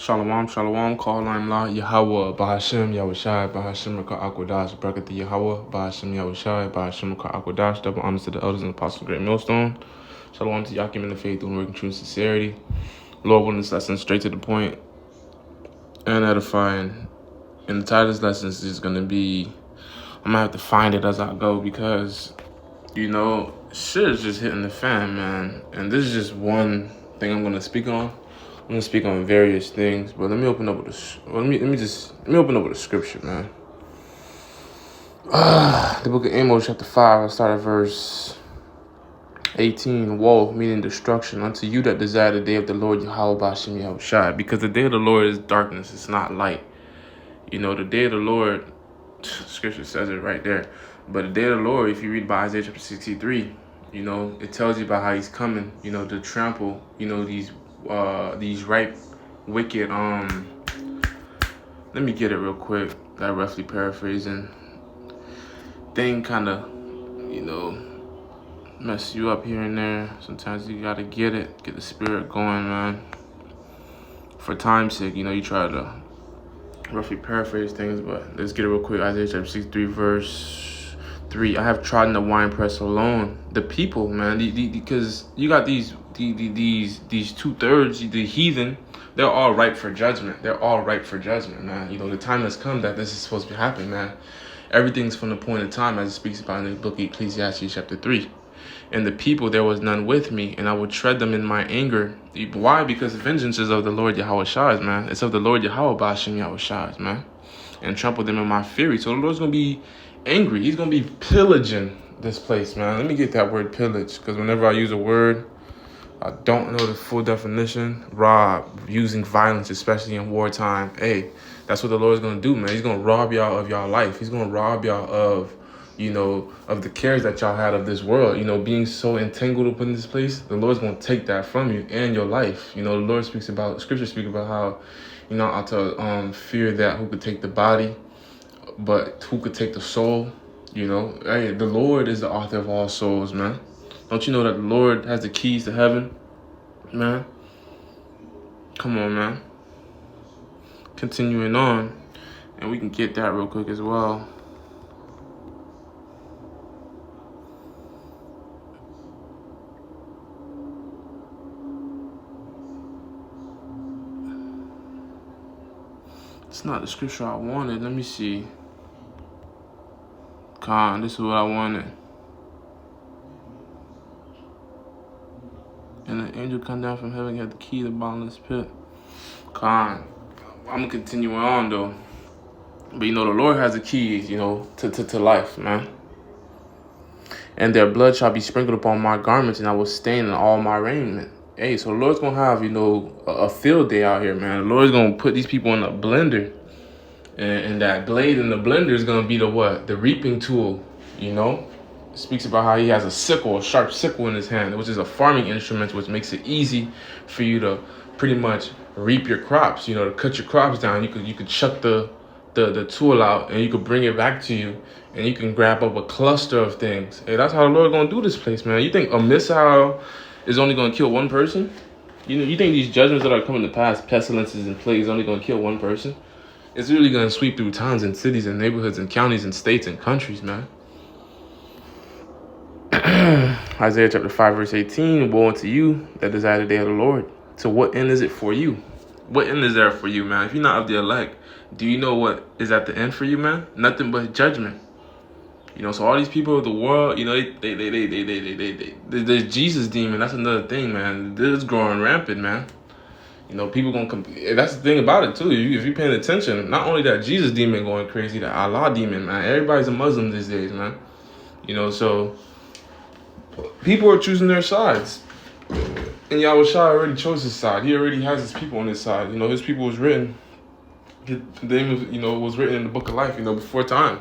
Shalom, shalom, call I'm La, Yahweh, Bahashim, Yahushai, Bahashim, Rakah Akwadash, Brakati Yahweh, Bahashim, Yahushai, Bahashim, Rakah Akwadash, double honors to the elders and apostles of Great Millstone. Shalom to Yakim in the faith, doing work in true sincerity. Lord, willing this lesson straight to the point and edifying. And the title of this lesson is just going to be, I'm going to have to find it as I go because, shit is just hitting the fan, man. And this is just one thing I'm going to speak on. I'm gonna speak on various things, but let me open up with let me open up with a scripture, man. The book of Amos, chapter 5. I'll start at verse 18. Woe, meaning destruction, unto you that desire the day of the Lord Yahweh Bashim Yahushai, because the day of the Lord is darkness, it's not light. The day of the Lord, scripture says it right there. But the day of the Lord, if you read by Isaiah chapter 63, it tells you about how he's coming, to trample, these ripe, wicked, let me get it real quick, that roughly paraphrasing thing kind of, mess you up here and there. Sometimes you gotta get the spirit going, man. For time's sake, you try to roughly paraphrase things, but let's get it real quick. Isaiah chapter 63, verse 3. I have trodden the winepress alone. The people, man, because you got these 2/3, the heathen, they're all ripe for judgment. They're all ripe for judgment, man. The time has come that this is supposed to be happening, man. Everything's from the point of time, as it speaks about in the book of Ecclesiastes chapter 3. And the people, there was none with me, and I would tread them in my anger. Why? Because vengeance is of the Lord Yahweh Shai, man. It's of the Lord Yahweh Bashim Yahweh Shai, man. And trample them in my fury. So the Lord's going to be angry. He's going to be pillaging this place, man. Let me get that word pillage, because whenever I use a word, I don't know the full definition. Rob, using violence, especially in wartime. Hey, that's what the Lord's going to do, man. He's going to rob y'all of y'all life. He's going to rob y'all of, of the cares that y'all had of this world. Being so entangled up in this place, the Lord's going to take that from you and your life. The Lord scripture speaks about how, ought to fear that who could take the body, but who could take the soul. Hey, the Lord is the author of all souls, man. Don't you know that the Lord has the keys to heaven, man? Come on, man. Continuing on, and we can get that real quick as well. It's not the scripture I wanted. Let me see. This is what I wanted. And the angel come down from heaven, had the key to the bottomless pit. I'm gonna continue on though. But the Lord has the keys, to life, man. And their blood shall be sprinkled upon my garments, and I will stain in all my raiment. Hey, so the Lord's gonna have, a field day out here, man. The Lord's gonna put these people in a blender. And that blade in the blender is gonna be the reaping tool, It speaks about how he has a sharp sickle in his hand, which is a farming instrument, which makes it easy for you to pretty much reap your crops, to cut your crops down. You could chuck the tool out and you could bring it back to you and you can grab up a cluster of things. Hey, that's how the Lord gonna do this place, man. You think a missile is only gonna kill one person? You think these judgments that are coming to pass, pestilences and plagues, only gonna kill one person? It's really gonna sweep through towns and cities and neighborhoods and counties and states and countries, man. Isaiah chapter 5, verse 18, woe unto you that desire the day of the Lord. So what end is it for you? What end is there for you, man? If you're not of the elect, do you know what is at the end for you, man? Nothing but judgment. So all these people of the world, the Jesus demon, that's another thing, man. This is growing rampant, man. People gonna that's the thing about it too. If you're paying attention, not only that Jesus demon going crazy, the Allah demon, man. Everybody's a Muslim these days, man. So people are choosing their sides. And Yahweh Shai already chose his side. He already has his people on his side. His people was written. His name was written in the book of life, before time.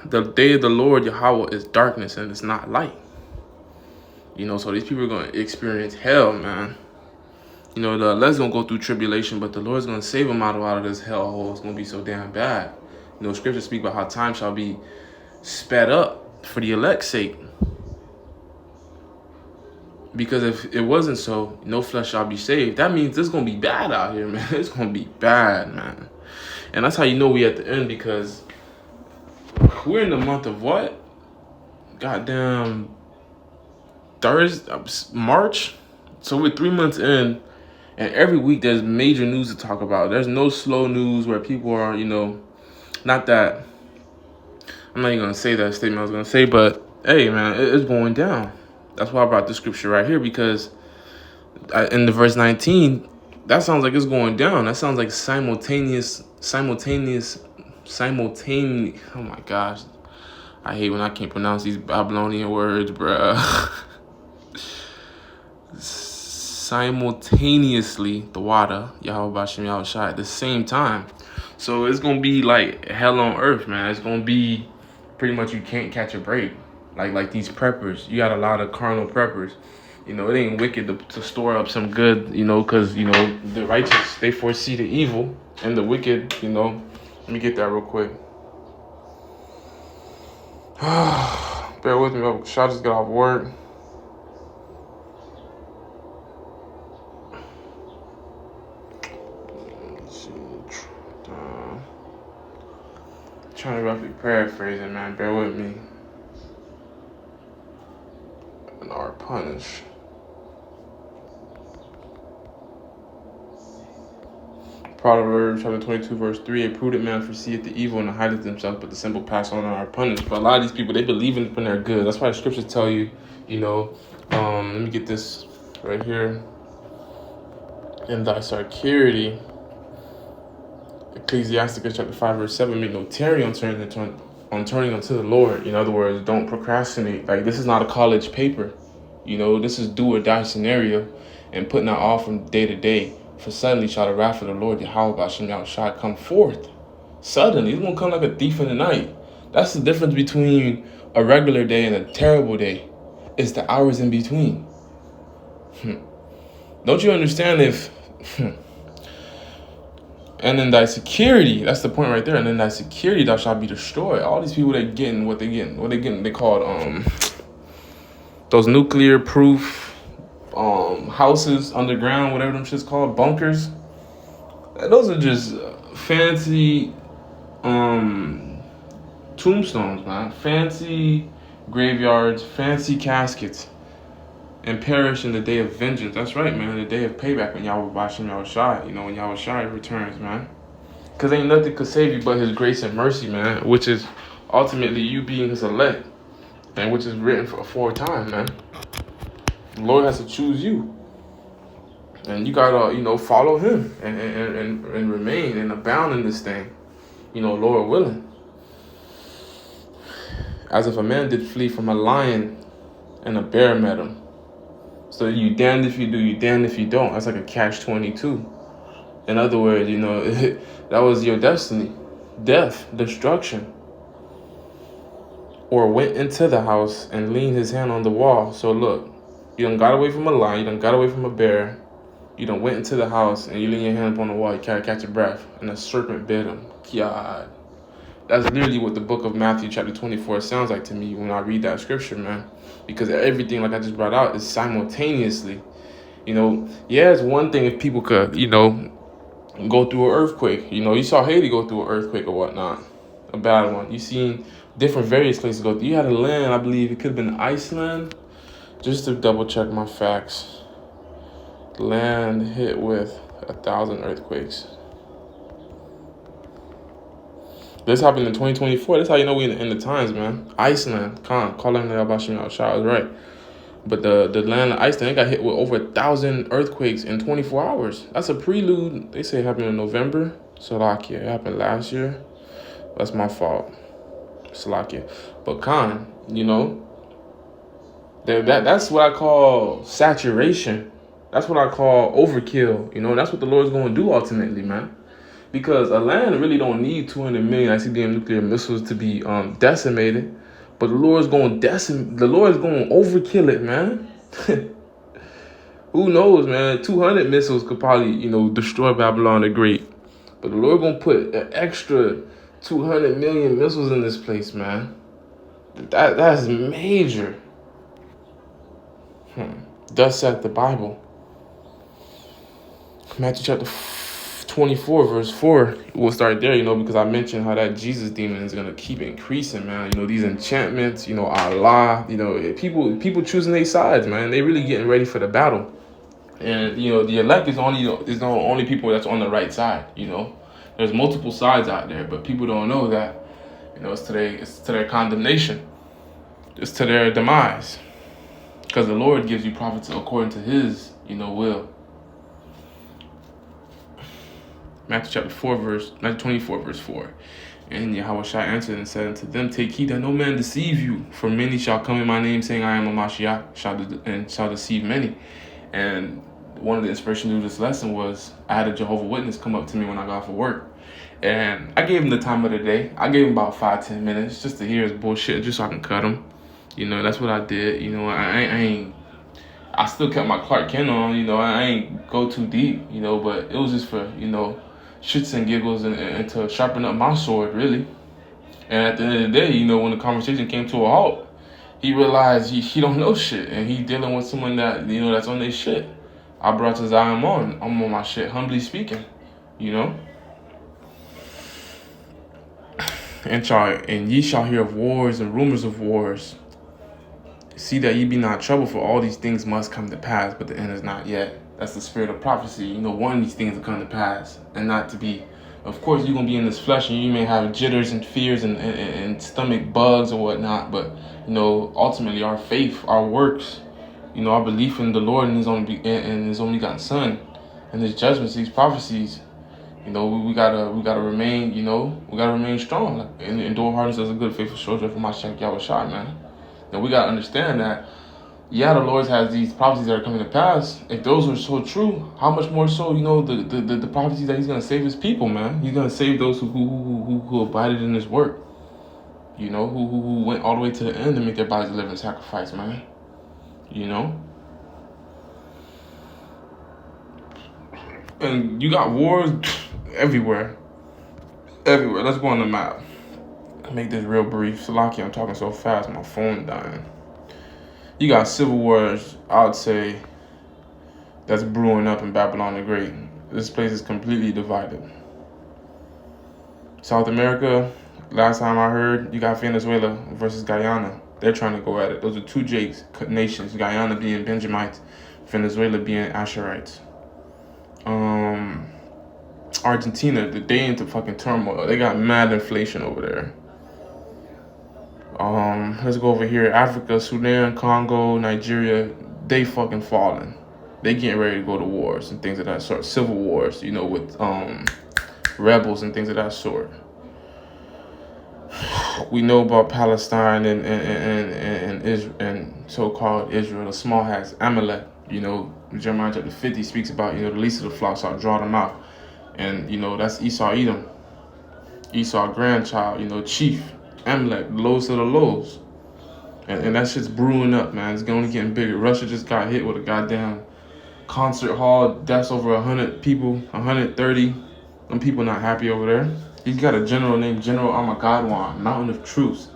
The day of the Lord Yahweh is darkness and it's not light. So these people are going to experience hell, man. The elect's going to go through tribulation, but the Lord's going to save them out of this hellhole. It's going to be so damn bad. Scriptures speak about how time shall be sped up for the elect's sake. Because if it wasn't so, no flesh shall be saved. That means it's going to be bad out here, man. It's going to be bad, man. And that's how you know we at the end, because we're in the month of what? Goddamn Thursday, March. So we're 3 months in, and every week there's major news to talk about. There's no slow news where people are, not that, I'm not even going to say that statement I was going to say, but hey, man, it's going down. That's why I brought the scripture right here, because in the verse 19, that sounds like it's going down. That sounds like simultaneous. Oh my gosh. I hate when I can't pronounce these Babylonian words, bruh. Simultaneously, the water, Yahweh Bashem Yahushua, at the same time. So it's going to be like hell on earth, man. It's going to be pretty much you can't catch a break. Like these preppers. You got a lot of carnal preppers. It ain't wicked to store up some good, because, the righteous, they foresee the evil, and the wicked, let me get that real quick. Bear with me, I just got off work. Trying to roughly paraphrase it, man. Bear with me. And are punished. Proverbs chapter 22, verse 3, a prudent man foreseeth the evil and hideth himself, but the simple pass on and are punished. But a lot of these people, they believe in when they're good. That's why the scriptures tell you, let me get this right here. In thy security, Ecclesiasticus chapter 5, verse 7, make no tarry on turning unto the Lord. In other words, don't procrastinate. Like, this is not a college paper. This is do or die scenario, and putting out all from day to day. For suddenly shall the wrath of the Lord Yahweh Bashem Yahushua come forth. Suddenly, it's going to come like a thief in the night. That's the difference between a regular day and a terrible day. It's the hours in between. Don't you understand if... And in thy security, that's the point right there. And in thy security, thou shalt be destroyed. All these people, they're getting what they getting. They call it, those nuclear proof houses underground, whatever them shit's called, bunkers. Those are just fancy tombstones, man. Fancy graveyards, fancy caskets, and perish in the day of vengeance. That's right, man. The day of payback, when Yahweh Bashem Yahushua, when Yahushua returns, man. Because ain't nothing could save you but his grace and mercy, man, which is ultimately you being his elect, and which is written for aforetime, man. The Lord has to choose you. And you gotta, follow him and remain and abound in this thing, Lord willing. As if a man did flee from a lion and a bear met him. So you damned if you do, you damned if you don't. That's like a catch-22. In other words, that was your destiny. Death, destruction. Or went into the house and leaned his hand on the wall. So look, you done got away from a lion, you done got away from a bear, you done went into the house and you lean your hand up on the wall, you can't catch your breath, and a serpent bit him. God. That's literally what the book of Matthew chapter 24 sounds like to me when I read that scripture, man. Because everything, like I just brought out, is simultaneously. It's one thing if people could, go through an earthquake. You saw Haiti go through an earthquake or whatnot. A bad one. You seen different various places go through. You had a land, I believe it could have been Iceland. Just to double check my facts. Land hit with 1,000 earthquakes. This happened in 2024. That's how you know we in the times, man. Iceland, calling the Abashim Al-Shah is right. But the land of Iceland, it got hit with over 1,000 earthquakes in 24 hours. That's a prelude. They say it happened in November. Slovakia. It happened last year. That's my fault. Slovakia. But that's what I call saturation. That's what I call overkill. That's what the Lord's going to do ultimately, man. Because a land really don't need 200 million ICBM nuclear missiles to be decimated. But the Lord's going to overkill it, man. Who knows, man? 200 missiles could probably, destroy Babylon the Great. But the Lord going to put an extra 200 million missiles in this place, man. That's major. Thus saith the Bible. Matthew chapter 24, verse 4. We'll start there, because I mentioned how that Jesus demon is going to keep increasing, man. These enchantments, Allah, people choosing their sides, man. They really getting ready for the battle. And, the elect is the only people that's on the right side, There's multiple sides out there, but people don't know that, it's to their condemnation. It's to their demise. Because the Lord gives you prophets according to his, will. Matthew 24, verse 4. And Yahushua answered and said unto them, take heed that no man deceive you, for many shall come in my name, saying, I am a Mashiach, and shall deceive many. And one of the inspiration to this lesson was, I had a Jehovah's Witness come up to me when I got off of work. And I gave him the time of the day. I gave him about 5-10 minutes just to hear his bullshit, just so I can cut him. That's what I did. I still kept my Clark Kent on, I ain't go too deep, but it was just for, shits and giggles and to sharpen up my sword, really. And at the end of the day, when the conversation came to a halt, he realized he don't know shit, and he dealing with someone that, that's on their shit. I brought his eye, I'm on my shit, humbly speaking, And ye shall hear of wars and rumors of wars. See that ye be not troubled, for all these things must come to pass, but the end is not yet. That's the spirit of prophecy. One of these things will come to pass, and not to be. Of course, you're going to be in this flesh, and you may have jitters and fears and stomach bugs or whatnot, but, ultimately our faith, our works, our belief in the Lord and his only begotten Son, and his judgments, these prophecies, we gotta remain, we gotta remain strong, and endure hardness as a good faithful soldier for my Shem Yahushua, man. And we gotta understand that, the Lord has these prophecies that are coming to pass. If those are so true, how much more so, the prophecies that he's gonna save his people, man. He's gonna save those who abided in his work, who went all the way to the end to make their bodies a living sacrifice, man. And you got wars everywhere. Let's go on the map. Make this real brief. Salaki, I'm talking so fast, my phone dying. You got civil wars, I would say, that's brewing up in Babylon the Great. This place is completely divided. South America, last time I heard, you got Venezuela versus Guyana. They're trying to go at it. Those are two Jakes nations, Guyana being Benjamites, Venezuela being Asherites. Argentina, they into fucking turmoil. They got mad inflation over there. Let's go over here. Africa, Sudan, Congo, Nigeria, they fucking falling. They getting ready to go to wars and things of that sort. Civil wars, with rebels and things of that sort. We know about Palestine and Israel, and so-called Israel, the small hats, Amalek. Jeremiah chapter 50 speaks about, the least of the flocks, I'll draw them out. And, that's Esau Edom. Esau grandchild, chief. Amalek, the lowest of the lows. And that shit's brewing up, man. It's only getting bigger. Russia just got hit with a goddamn concert hall. Deaths over 100 people, 130. Them people not happy over there. He's got a general named General Armageddon, Mountain of Truth.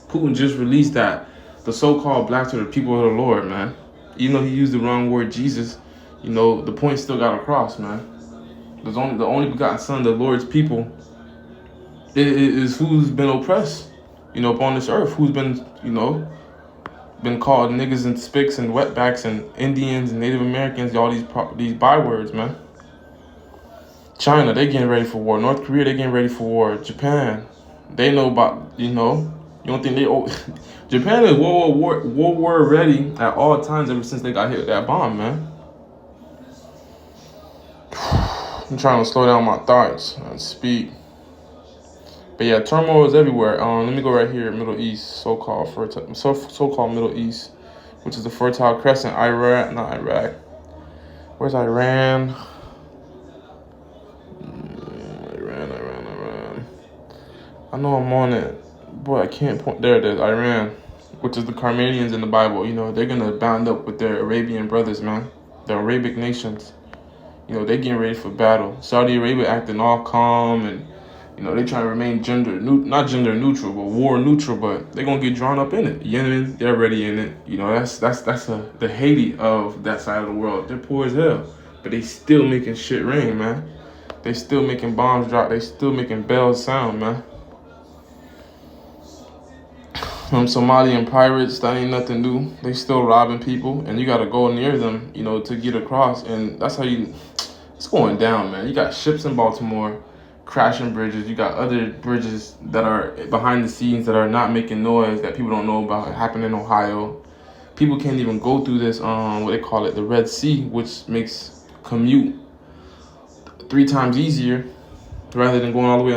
Putin just released that. The so-called blacks are the people of the Lord, man. Even though he used the wrong word, Jesus, the point still got across, man. The only begotten Son, the Lord's people, is who's been oppressed, upon this earth, who's been, been called niggas and spicks and wetbacks and Indians and Native Americans, all these bywords, man. China, they getting ready for war. North Korea, they getting ready for war. Japan, they know about, you don't think Japan is World War ready at all times ever since they got hit with that bomb, man. I'm trying to slow down my thoughts and speak. But yeah, turmoil is everywhere. Let me go right here, Middle East, so-called Middle East, which is the Fertile Crescent. Not Iraq. Where's Iran? Iran. I know I'm on it. Boy, I can't point. There it is, Iran, which is the Carmanians in the Bible. They're going to bound up with their Arabian brothers, man. The Arabic nations. They getting ready for battle. Saudi Arabia acting all calm and You know, they try to remain not gender neutral, but war neutral, but they're gonna get drawn up in it. Yemen, they're already in it. You know, that's the Haiti of that side of the world. They're poor as hell, but they still making shit rain, man. They still making bombs drop. They still making bells sound, man. Somalian pirates, that ain't nothing new. They still robbing people, and you gotta go near them, you know, to get across. And that's how it's going down, man. You got ships in Baltimore crashing bridges. You got other bridges that are behind the scenes that are not making noise, that people don't know about, happening in Ohio. People can't even go through this, what they call it, the Red Sea, which makes commute 3 times easier rather than going all the way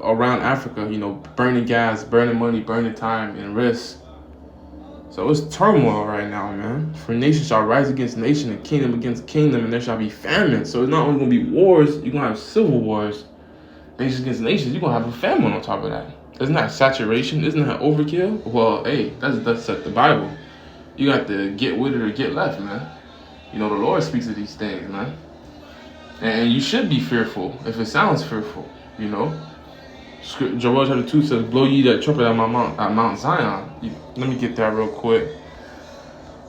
around Africa, you know, burning gas, burning money, burning time, and risk. So it's turmoil right now, man. For nation shall rise against nation and kingdom against kingdom, and there shall be famine. So it's not only going to be wars, you're going to have civil wars. Nations against nations, you're going to have a famine on top of that. Isn't that saturation? Isn't that overkill? Well, hey, that's the Bible. You got to get with it or get left, man. You know, the Lord speaks of these things, man. And you should be fearful if it sounds fearful, you know. Joel chapter 2 says, blow ye that trumpet at Mount Zion. Let me get that real quick.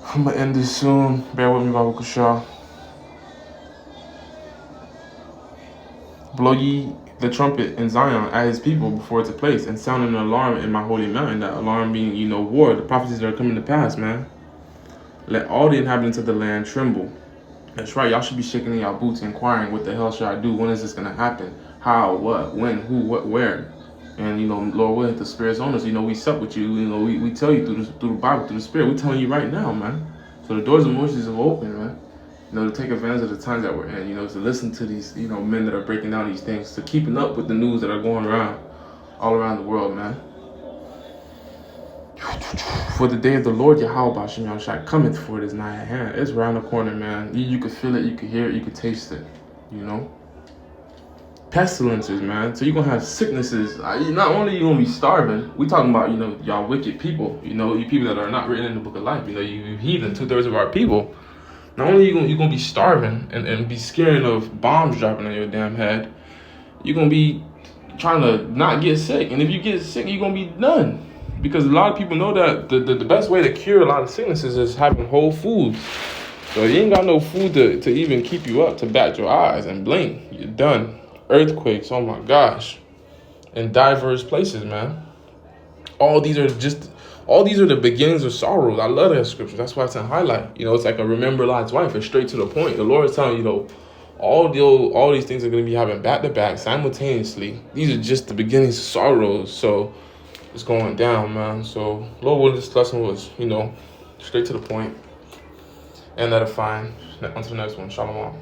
I'm going to end this soon. Bear with me, Baba Kushah. Blow ye the trumpet in Zion at his people before it's a place, and sound an alarm in my holy mountain. That alarm being, you know, war, the prophecies that are coming to pass, man. Let all the inhabitants of the land tremble. That's right, y'all should be shaking in y'all boots, inquiring, what the hell should I do? When is this going to happen? How, what, when, who, what, where? And, you know, Lord willing, the Spirit's on us. You know, we sup with you. You know, we tell you through the Bible, through the Spirit. We're telling you right now, man. So the doors of mercies are open, man. You know, to take advantage of the times that we're in. You know, to listen to these, you know, men that are breaking down these things. To keeping up with the news that are going around, all around the world, man. For the day of the Lord Yahweh Bashem Yahushua cometh, for it is nigh at hand. It's around the corner, man. You can feel it, you can hear it, you can taste it, you know. Pestilences, man. So you're going to have sicknesses. Not only are you going to be starving, we talking about, you know, y'all wicked people. You know, you people that are not written in the book of life. You know, you heathen, 2/3 of our people. Not only are you going to be starving and be scared of bombs dropping on your damn head, you're going to be trying to not get sick. And if you get sick, you're going to be done. Because a lot of people know that the best way to cure a lot of sicknesses is having whole foods. So you ain't got no food to even keep you up, to bat your eyes and blink. You're done. Earthquakes, oh my gosh. In diverse places, man. All these are the beginnings of sorrows. I love that scripture. That's why it's in highlight. You know, it's like a remember Lot's wife. It's straight to the point. The Lord is telling you, know, all these things are going to be happening back to back simultaneously. These are just the beginnings of sorrows. So it's going down, man. So Lord willing, this lesson was, you know, straight to the point and edifying. On to the next one. Shalom.